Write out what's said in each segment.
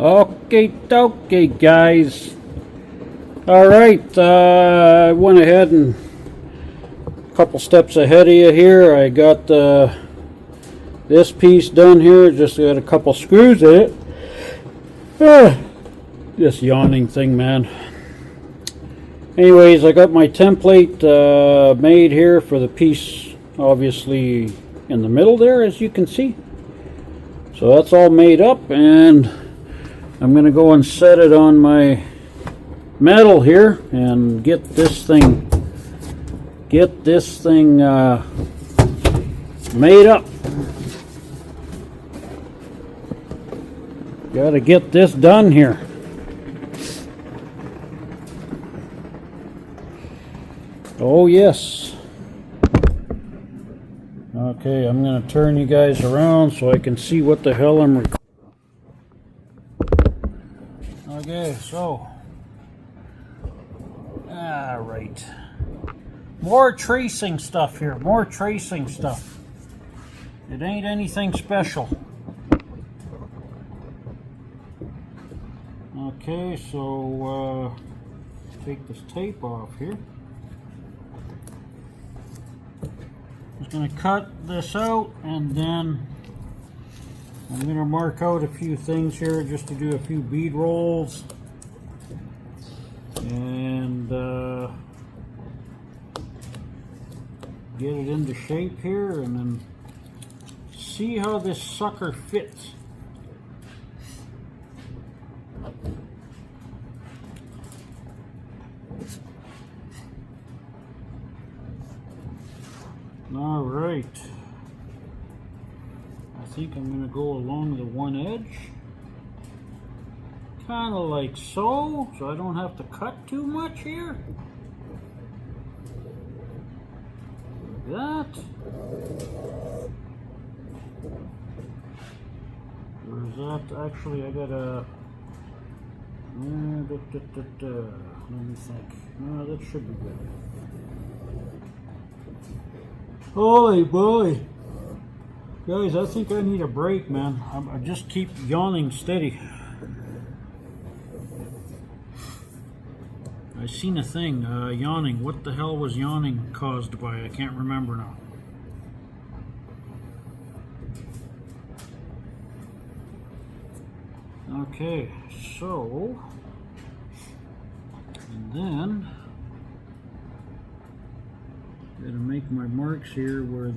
Okay, guys. Alright, I went ahead and a couple steps ahead of you here. I got this piece done here. Just got a couple screws in it. This yawning thing, man. Anyways, I got my template made here for the piece, obviously in the middle there, as you can see. So that's all made up, and I'm going to go and set it on my metal here and get this thing made up. Got to get this done here. Oh yes. Okay, I'm going to turn you guys around so I can see what the hell I'm recording. Okay, so alright, more tracing stuff here, more tracing stuff. It ain't anything special. Okay, so take this tape off here. Just going to cut this out, and then I'm going to mark out a few things here just to do a few bead rolls and get it into shape here, and then see how this sucker fits. All right, I think I'm going to go along the one edge, kind of like so I don't have to cut too much here. Like that. Or is that actually, I got a let me think. No, that should be good. Holy boy, guys, I think I need a break, man. I just keep yawning steady. I seen a thing, yawning. What the hell was yawning caused by? I can't remember now. Okay, so, and then I'm going to make my marks here where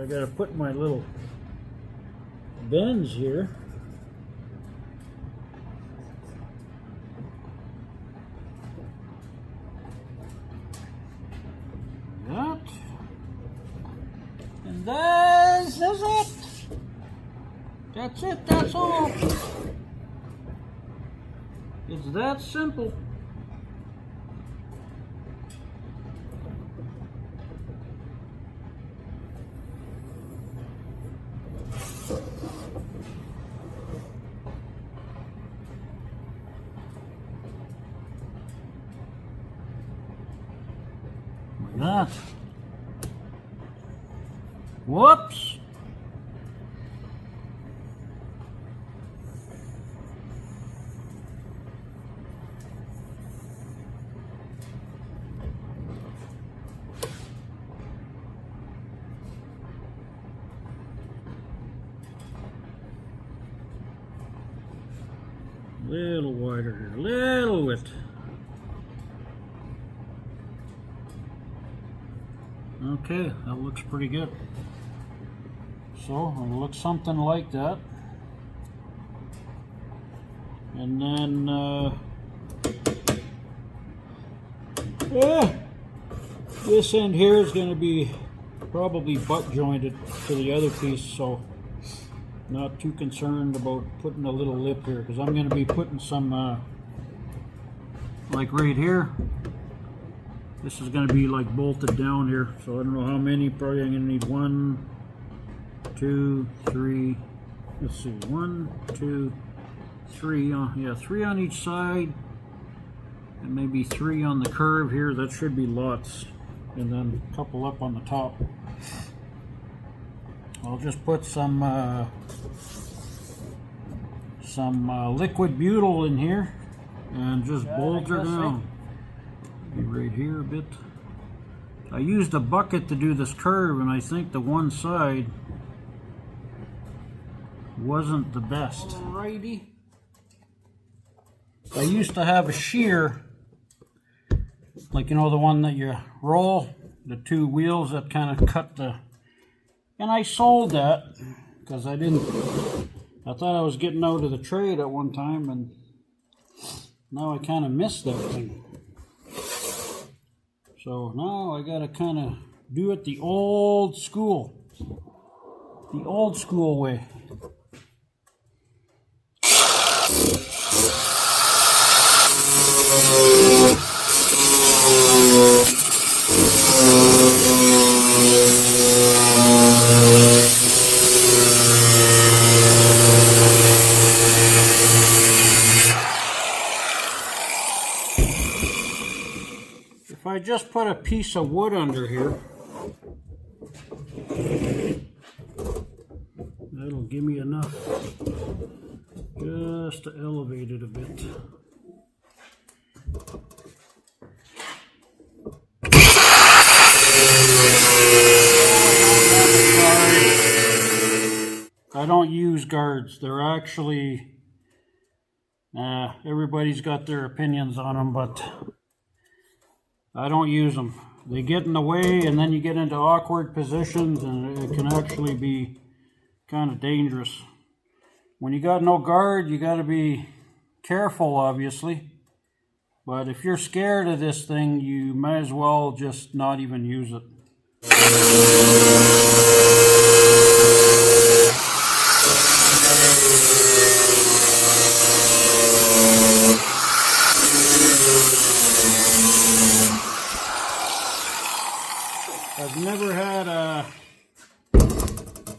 I got to put my little bends here. That. And this is it. That's it, that's all. It's that simple. Like that. Whoops. Little wider here, little bit. Okay, that looks pretty good. So it'll look something like that. And then this end here is going to be probably butt jointed to the other piece, so not too concerned about putting a little lip here, because I'm going to be putting some like right here. This is going to be like bolted down here, so I don't know how many. Probably I'm going to need 1, 2, 3. Let's see, 1, 2, 3. Yeah, 3 on each side, and maybe 3 on the curve here. That should be lots, and then a couple up on the top. I'll just put some liquid butyl in here and just bolt her down. Be right here a bit. I used a bucket to do this curve, and I think the one side wasn't the best. Alrighty. I used to have a shear, like, you know, the one that you roll, the two wheels that kind of cut the, and I sold that because I thought I was getting out of the trade at one time, and now I kind of missed that thing. So now I gotta kind of do it the old school way. If I just put a piece of wood under here, that'll give me enough just to elevate it a bit. I don't use guards. They're actually, everybody's got their opinions on them, but I don't use them. They get in the way, and then you get into awkward positions, and it can actually be kind of dangerous. When you got no guard, you got to be careful, obviously. But if you're scared of this thing, you might as well just not even use it.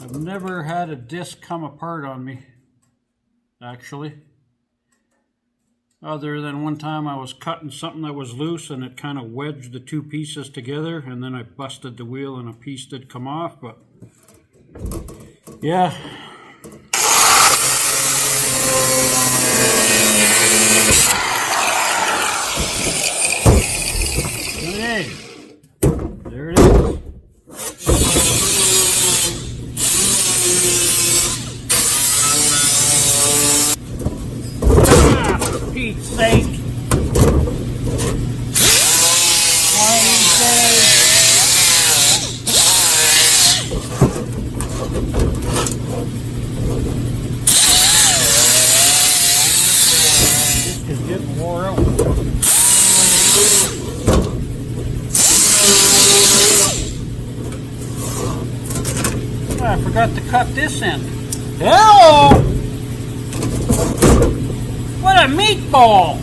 I've never had a disc come apart on me, actually. Other than one time I was cutting something that was loose and it kind of wedged the two pieces together, and then I busted the wheel and a piece did come off, but yeah. Okay, there it is. Pete's sake. This is getting wore out. I forgot to cut this end. Hello! What a meatball!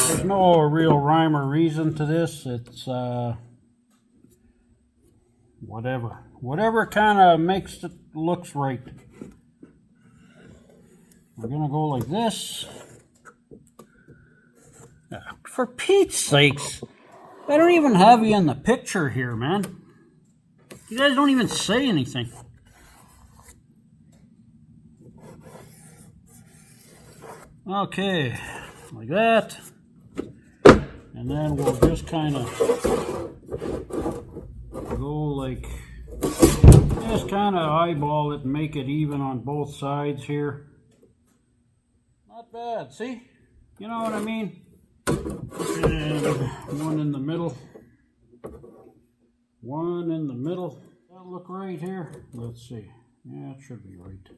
There's no real rhyme or reason to this. It's whatever kind of makes it looks right. We're gonna go like this. For Pete's sakes, I don't even have you in the picture here, man. You guys don't even say anything. Okay, like that. And then we'll just kind of go like, just kind of eyeball it and make it even on both sides here. Not bad, see? You know what I mean? And one in the middle. One in the middle. That'll look right here. Let's see. Yeah, it should be right.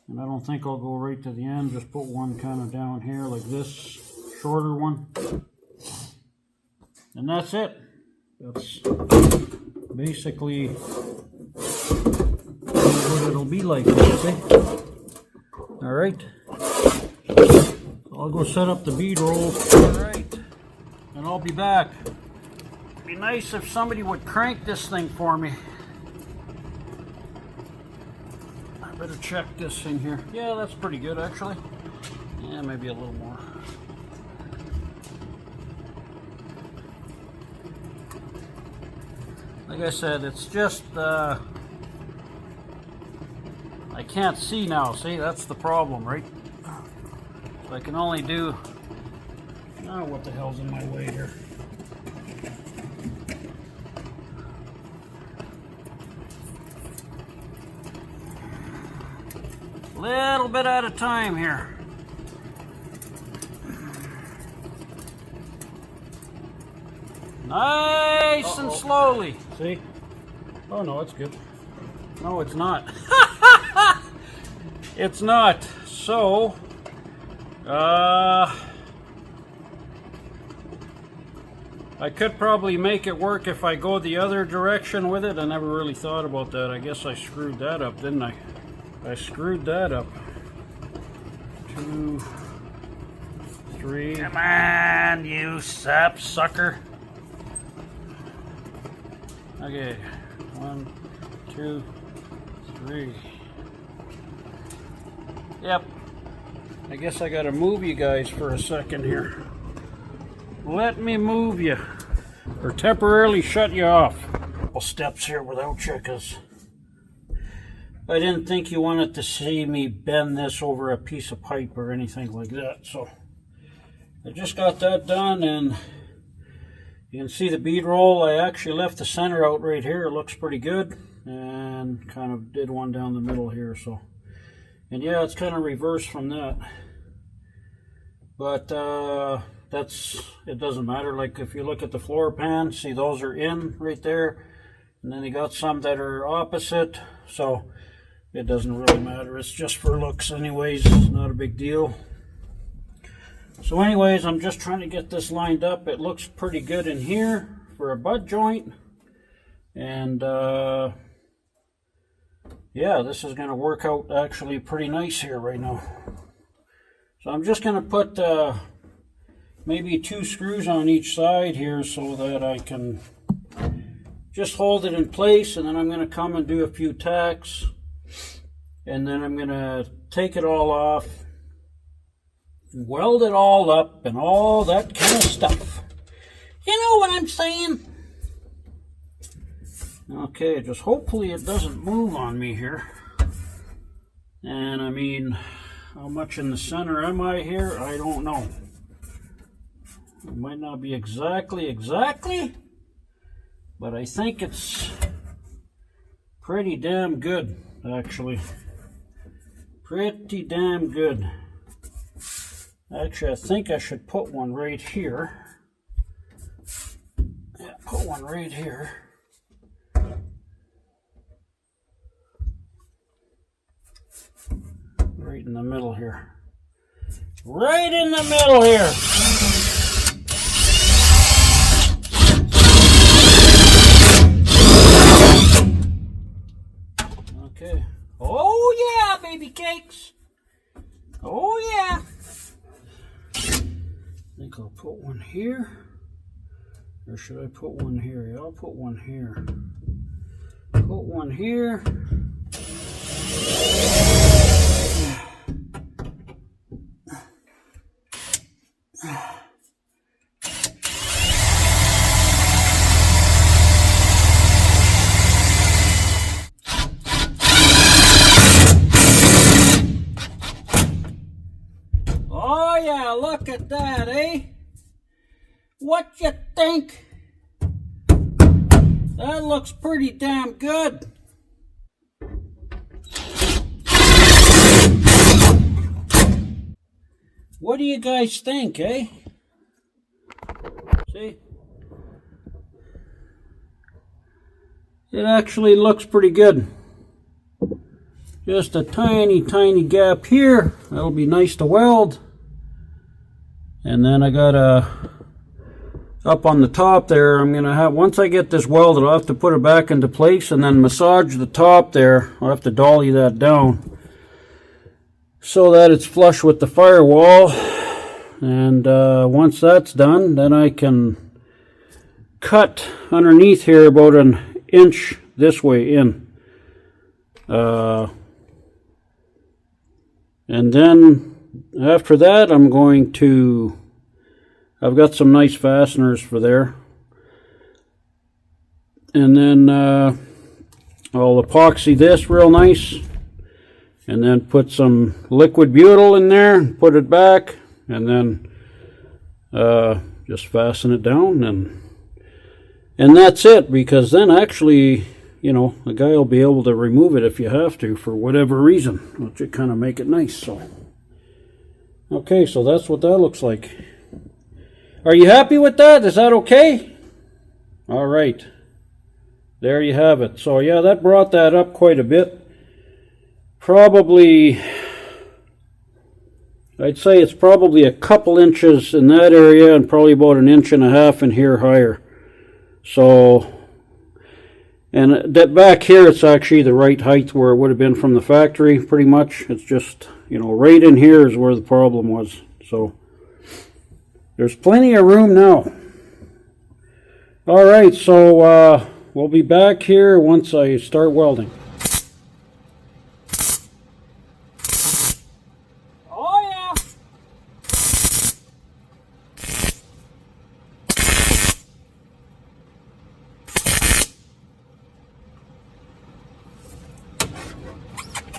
And I don't think I'll go right to the end. Just put one kind of down here like this. Shorter one. And that's it. That's basically what it'll be like. See? Alright. I'll go set up the bead rolls. Alright. And I'll be back. It'd be nice if somebody would crank this thing for me. I better check this thing here. Yeah, that's pretty good actually. Yeah, maybe a little more. Like I said, it's just I can't see now. See, that's the problem, right? So I can only do. Oh, what the hell's in my way here? Little bit at a time here. Nice and slowly. See? Oh no, it's good. No, it's not. It's not. So, I could probably make it work if I go the other direction with it. I never really thought about that. I guess I screwed that up, didn't I? I screwed that up. 2, 3. Come on, you sap sucker. Okay, 1, 2, 3. Yep. I guess I gotta move you guys for a second here. Let me move you, or temporarily shut you off. Couple steps here without you, because I didn't think you wanted to see me bend this over a piece of pipe or anything like that. So I just got that done, and you can see the bead roll. I actually left the center out right here. It looks pretty good, and kind of did one down the middle here. So, and yeah, it's kind of reversed from that, but it doesn't matter. Like if you look at the floor pan, see those are in right there, and then you got some that are opposite, so it doesn't really matter. It's just for looks anyways. It's not a big deal. So anyways, I'm just trying to get this lined up. It looks pretty good in here for a butt joint, and yeah, this is going to work out actually pretty nice here right now. So I'm just going to put maybe 2 screws on each side here so that I can just hold it in place, and then I'm going to come and do a few tacks, and then I'm going to take it all off, weld it all up, and all that kind of stuff. You know what I'm saying? Okay, just hopefully it doesn't move on me here. And I mean, how much in the center am I here? I don't know. It might not be exactly, but I think it's pretty damn good, actually. Pretty damn good. Actually, I think I should put one right here. Yeah, put one right here. Right in the middle here. Right in the middle here. Okay. Oh yeah, baby cakes. Oh yeah. I think I'll put one here. Or should I put one here? Yeah, I'll put one here. Put one here. Oh yeah, look at that, eh? What you think? That looks pretty damn good. What do you guys think, eh? See? It actually looks pretty good. Just a tiny, tiny gap here. That'll be nice to weld. And then I got up on the top there, I'm going to have, once I get this welded, I'll have to put it back into place and then massage the top there. I'll have to dolly that down so that it's flush with the firewall. And once that's done, then I can cut underneath here about an inch this way in. And then after that, I'm going to, I've got some nice fasteners for there. and then I'll epoxy this real nice, and then put some liquid butyl in there and put it back, and then just fasten it down, and that's it, because then actually, you know, the guy will be able to remove it if you have to for whatever reason, which would kind of make it nice. So okay, so that's what that looks like. Are you happy with that? Is that okay? All right, there you have it. So yeah, that brought that up quite a bit. Probably, I'd say it's probably a couple inches in that area and probably about 1.5 inches in here higher. So, and that back here, it's actually the right height where it would have been from the factory, pretty much. It's just, you know, right in here is where the problem was. So there's plenty of room now. All right, so we'll be back here once I start welding.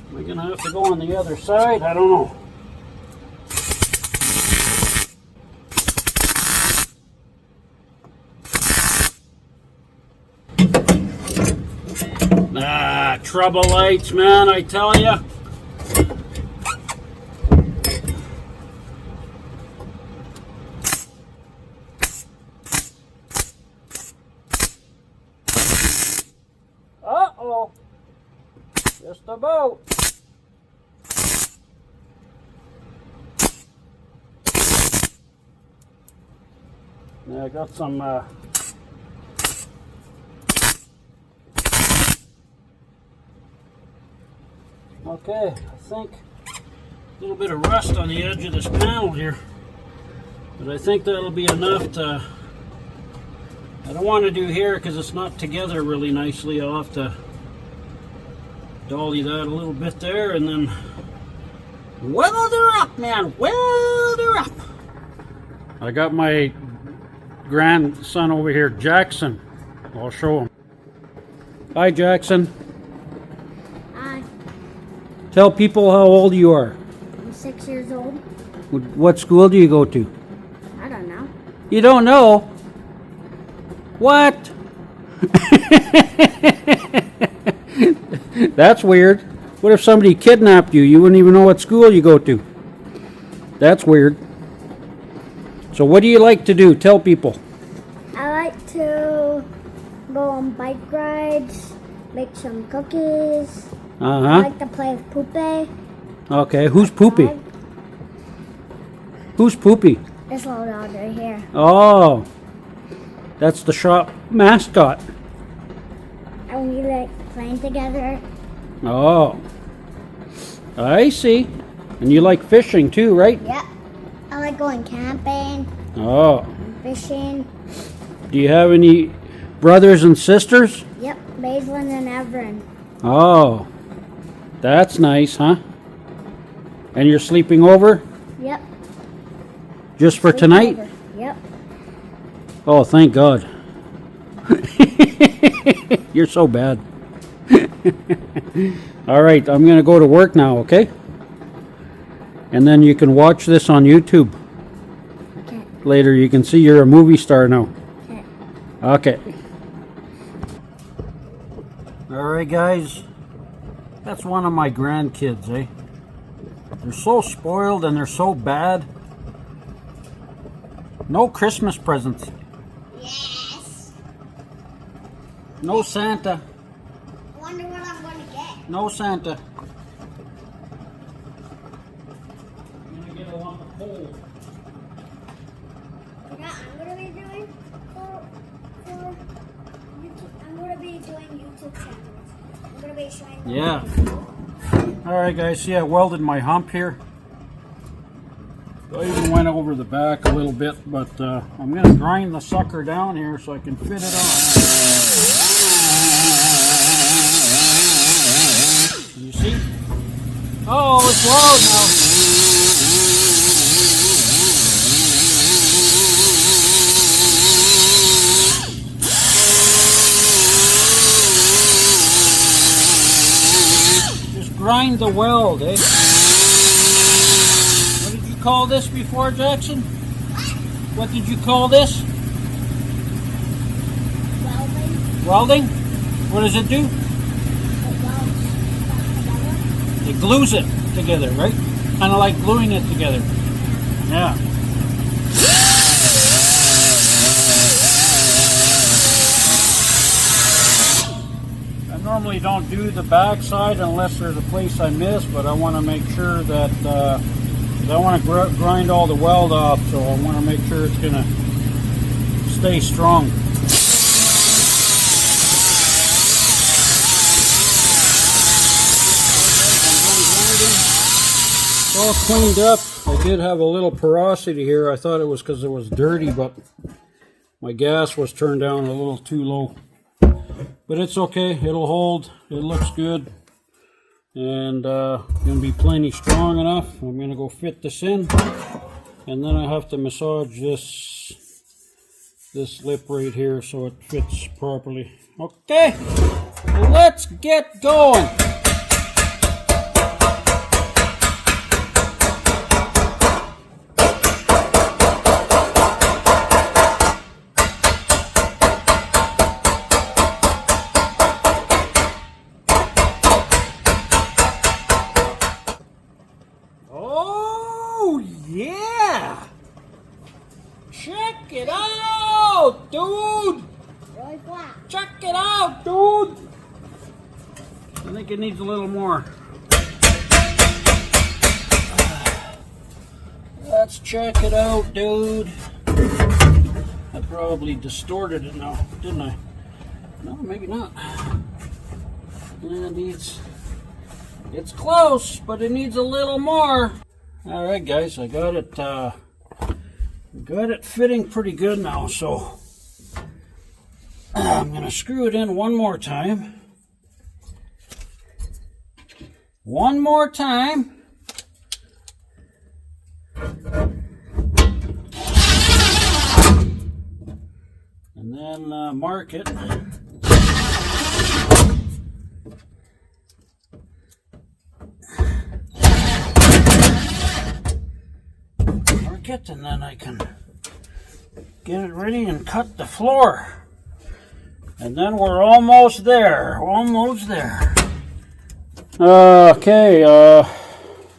Am I gonna have to go on the other side? I don't know. Ah, trouble lights, man, I tell ya. Uh-oh. Just about. Yeah, I got some okay, I think a little bit of rust on the edge of this panel here, but I think that'll be enough to, I don't want to do here because it's not together really nicely. I'll have to dolly that a little bit there and then weld her up, man, weld her up. I got my grandson over here, Jackson. I'll show him. Hi, Jackson. Hi. Tell people how old you are. I'm 6 years old. What school do you go to? I don't know. You don't know? What? That's weird. What if somebody kidnapped you? You wouldn't even know what school you go to. That's weird. So what do you like to do? Tell people. I like to go on bike rides, make some cookies. I like to play with Poopy. Okay, who's Poopy? Who's Poopy? This little dog right here. Oh, that's the shop mascot. And we like playing together. Oh, I see. And you like fishing too, right? Yep. I like going camping. Oh. And fishing. Do you have any brothers and sisters? Yep, Maislin and Everin. Oh, that's nice, huh? And you're sleeping over? Yep. Just for tonight? Over. Yep. Oh, thank God. You're so bad. All right, I'm going to go to work now, okay? And then you can watch this on YouTube. Okay. Later, you can see you're a movie star now. Okay. Okay. All right, guys. That's one of my grandkids, eh? They're so spoiled and they're so bad. No Christmas presents. Yes. No Santa. Wonder what I'm going to get. No Santa. I'm going to get a lump of coal. You know, I'm going to be doing for YouTube. I'm going to be doing YouTube channels. I'm going to be showing them. Yeah. Alright guys, see I welded my hump here. I even went over the back a little bit, but I'm going to grind the sucker down here so I can fit it on. You see? Oh, it's loud now. grind the weld, eh? What did you call this before, Jackson? What did you call this? Welding. Welding? What does it do? It glues it together, right? Kind of like gluing it together. Yeah. I normally don't do the backside unless there's a place I miss, but I want to make sure that I want to grind all the weld off, so I want to make sure it's going to stay strong. It's all cleaned up. I did have a little porosity here. I thought it was because it was dirty, but my gas was turned down a little too low. But it's okay. It'll hold. It looks good. And going to be plenty strong enough. I'm going to go fit this in. And then I have to massage this lip right here so it fits properly. Okay. Let's get going. Yeah! Check it out, dude! Really flat. Check it out, dude! I think it needs a little more. Let's check it out, dude. I probably distorted it now, didn't I? No, maybe not. It's close, but it needs a little more. All right, guys, I got it fitting pretty good now, so I'm gonna screw it in one more time. One more time. And then mark it. And then I can get it ready and cut the floor. And then we're almost there. Almost there. Okay,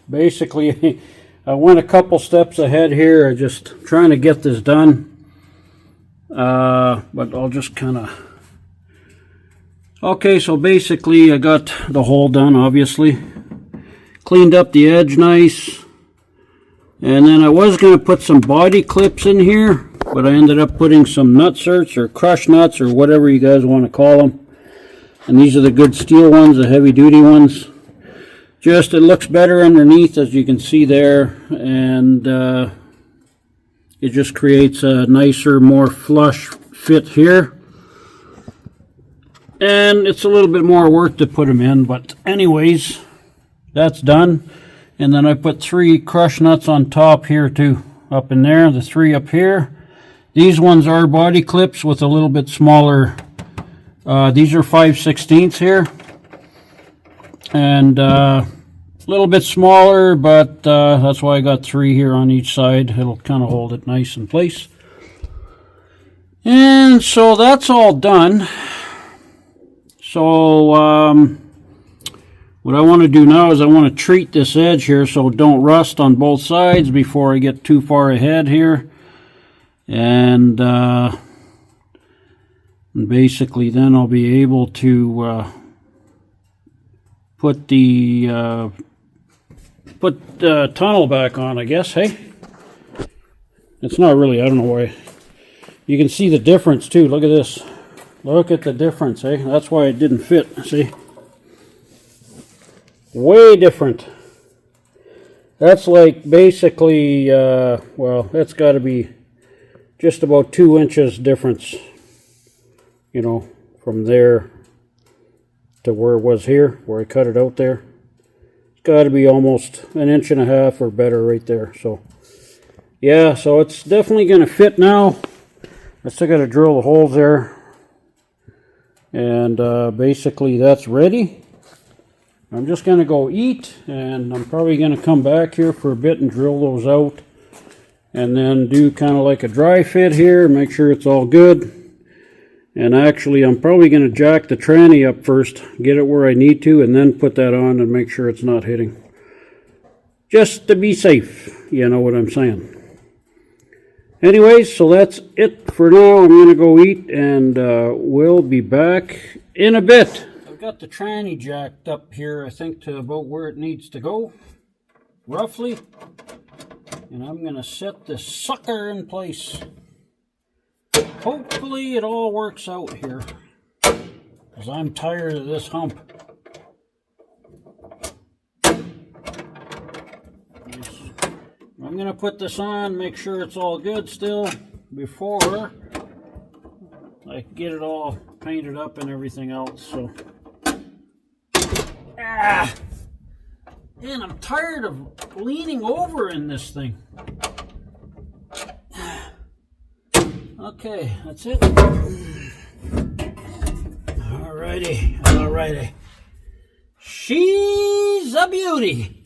basically I went a couple steps ahead here. I'm just trying to get this done. But I'll just kind of... Okay, so basically I got the hole done, obviously. Cleaned up the edge nice. And then I was going to put some body clips in here, but I ended up putting some nutserts or crush nuts or whatever you guys want to call them. And these are the good steel ones, the heavy duty ones. Just, it looks better underneath, as you can see there, and it just creates a nicer, more flush fit here. And it's a little bit more work to put them in, but anyways, that's done. And then I put 3 crush nuts on top here too, up in there, the 3 up here. These ones are body clips with a little bit smaller, these are 5/16 here. And a little bit smaller, but that's why I got 3 here on each side. It'll kind of hold it nice in place. And so that's all done. So, what I want to do now is I want to treat this edge here so it don't rust on both sides before I get too far ahead here. And basically then I'll be able to put the tunnel back on, I guess, hey? It's not really, I don't know why. You can see the difference too, look at this. Look at the difference, eh? That's why it didn't fit, see? Way different. That's like basically, well, that's got to be just about 2 inches difference, you know, from there to where it was here, where I cut it out there. It's got to be almost 1.5 inches or better right there. So, yeah, so it's definitely going to fit now. I still got to drill the holes there. And basically that's ready. I'm just going to go eat, and I'm probably going to come back here for a bit and drill those out, and then do kind of like a dry fit here, make sure it's all good. And actually, I'm probably going to jack the tranny up first, get it where I need to, and then put that on and make sure it's not hitting. Just to be safe, you know what I'm saying. Anyways, so that's it for now. I'm going to go eat, and we'll be back in a bit. I've got the tranny jacked up here, I think, to about where it needs to go, roughly. And I'm going to set this sucker in place. Hopefully it all works out here, because I'm tired of this hump. I'm going to put this on, make sure it's all good still, before I get it all painted up and everything else. So, and I'm tired of leaning over in this thing. Okay, that's it. Alrighty. She's a beauty.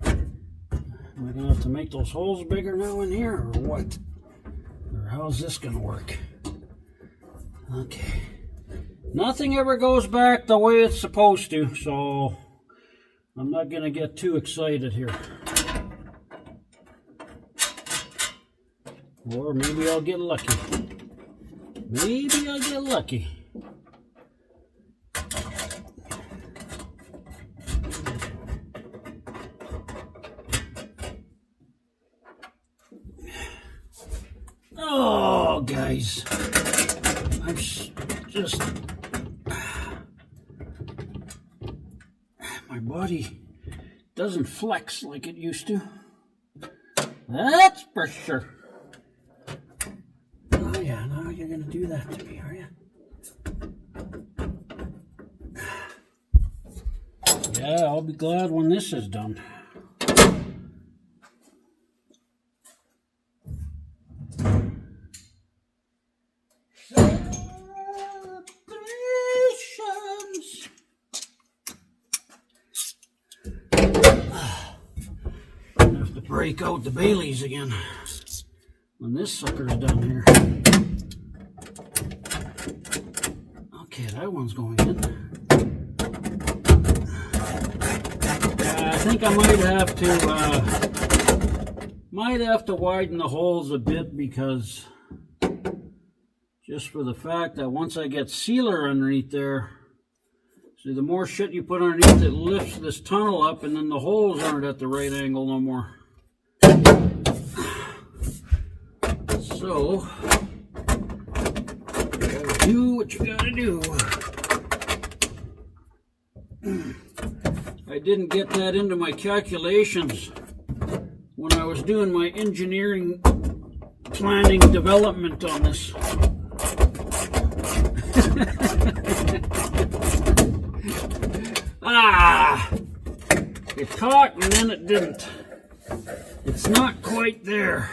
Am I gonna have to make those holes bigger now in here, or what? Or how's this gonna work? Okay. Nothing ever goes back the way it's supposed to, so I'm not gonna get too excited here. Or maybe I'll get lucky. Oh, guys. I'm just... My body doesn't flex like it used to. That's for sure. Oh yeah, now you're gonna do that to me, are you? Yeah, I'll be glad when this is done. Celebrations. I have to break out the Baileys again when this sucker's done here. Okay, that one's going in. I think I might have to widen the holes a bit, because just for the fact that once I get sealer underneath there, see, the more shit you put underneath, it lifts this tunnel up, and then the holes aren't at the right angle no more. So, you gotta do what you gotta do. I didn't get that into my calculations when I was doing my engineering planning development on this. It caught and then it didn't. It's not quite there.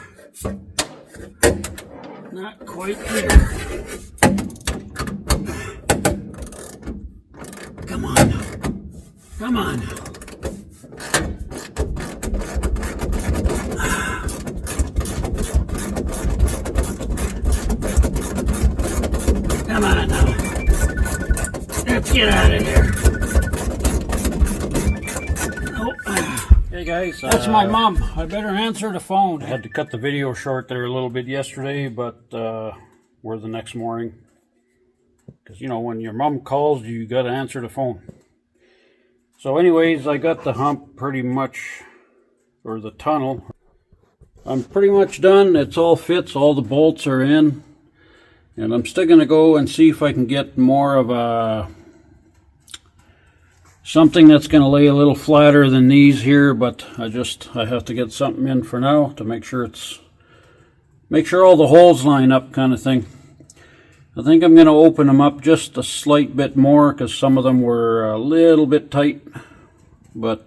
Not quite there. Come on now. Come on now. Come on now. Let's get out of here. Hey guys, that's my mom. I better answer the phone. I had to cut the video short there a little bit yesterday, but we're the next morning. Because, you know, when your mom calls, you got to answer the phone. So anyways, I got the hump pretty much, or the tunnel. I'm pretty much done. It's all fits, all the bolts are in. And I'm still going to go and see if I can get more of a... something that's going to lay a little flatter than these here, but I have to get something in for now to make sure all the holes line up, kind of thing. I think I'm going to open them up just a slight bit more, because some of them were a little bit tight, but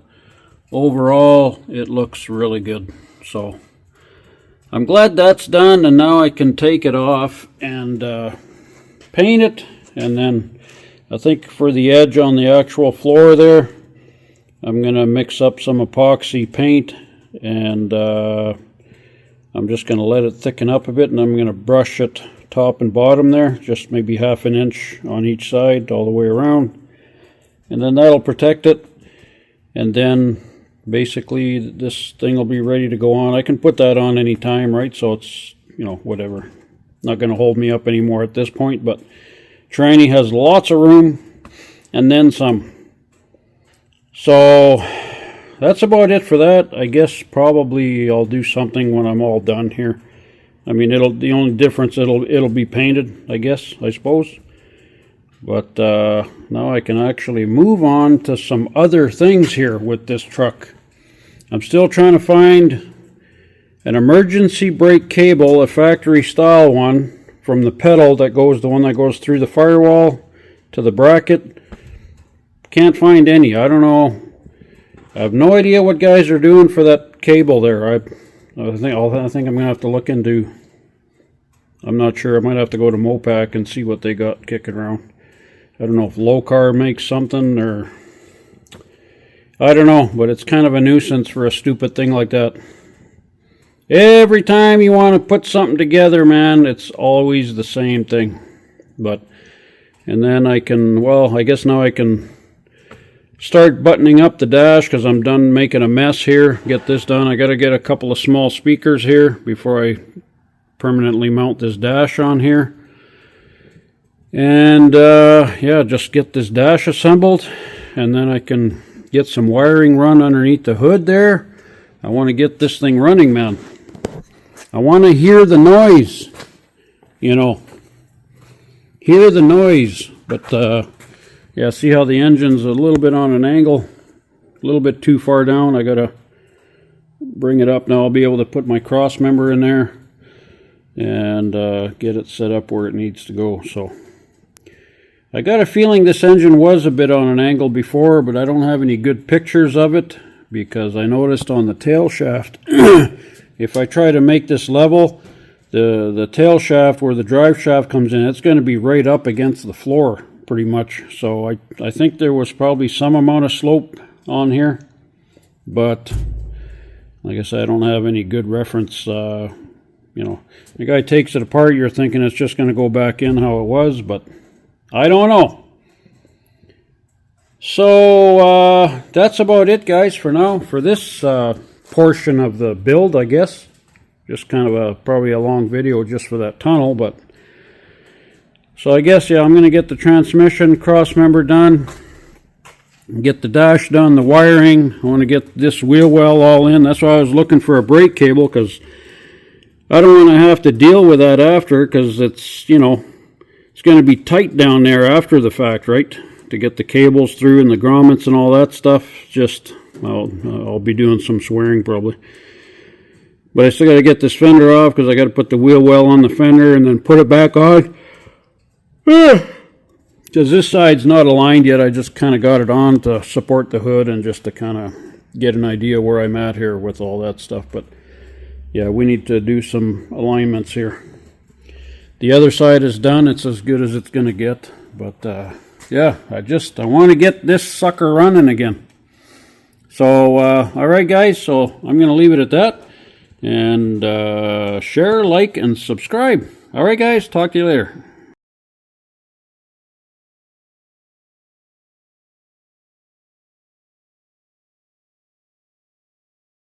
overall it looks really good. So I'm glad that's done, and now I can take it off and paint it, and then I think for the edge on the actual floor there, I'm going to mix up some epoxy paint, and I'm just going to let it thicken up a bit, and I'm going to brush it top and bottom there, just maybe half an inch on each side all the way around, and then that'll protect it. And then basically this thing will be ready to go on. I can put that on any time, right? So it's, you know, whatever. Not going to hold me up anymore at this point, but tranny has lots of room and then some. So that's about it for that. I guess probably I'll do something when I'm all done here. I mean, the only difference, it'll be painted, I guess, I suppose. But now I can actually move on to some other things here with this truck. I'm still trying to find an emergency brake cable, a factory style one, from the pedal the one that goes through the firewall to the bracket. Can't find any. I don't know. I have no idea what guys are doing for that cable there. I think I'm gonna have to look into. I'm not sure. I might have to go to Mopac and see what they got kicking around. I don't know if Locar makes something, or I don't know, but it's kind of a nuisance for a stupid thing like that. Every time you want to put something together, man, it's always the same thing. And then I guess now I can start buttoning up the dash, because I'm done making a mess here. Get this done. I got to get a couple of small speakers here before I permanently mount this dash on here. And yeah, just get this dash assembled, and then I can get some wiring run underneath the hood there. I want to get this thing running, man. I want to hear the noise, you know, hear the noise. But yeah, see how the engine's a little bit on an angle, a little bit too far down. I gotta bring it up. Now I'll be able to put my cross member in there and get it set up where it needs to go. So I got a feeling this engine was a bit on an angle before, but I don't have any good pictures of it, because I noticed on the tail shaft, if I try to make this level, the tail shaft where the drive shaft comes in, it's going to be right up against the floor pretty much. So I think there was probably some amount of slope on here, but like I said, I don't have any good reference. You know, the guy takes it apart, you're thinking it's just going to go back in how it was, but I don't know. So that's about it, guys, for now, for this portion of the build, I guess. Just kind of probably a long video just for that tunnel, but so I guess, yeah, I'm going to get the transmission cross member done, get the dash done, the wiring. I want to get this wheel well all in. That's why I was looking for a brake cable, because I don't want to have to deal with that after, because it's, you know, it's going to be tight down there after the fact, right? To get the cables through and the grommets and all that stuff. Just, well, I'll be doing some swearing probably. But I still got to get this fender off, because I got to put the wheel well on the fender and then put it back on. Because this side's not aligned yet. I just kind of got it on to support the hood and just to kind of get an idea where I'm at here with all that stuff. But yeah, we need to do some alignments here. The other side is done. It's as good as it's going to get. But yeah, I want to get this sucker running again. So all right, guys, so I'm going to leave it at that. And share, like, and subscribe. All right, guys, talk to you later.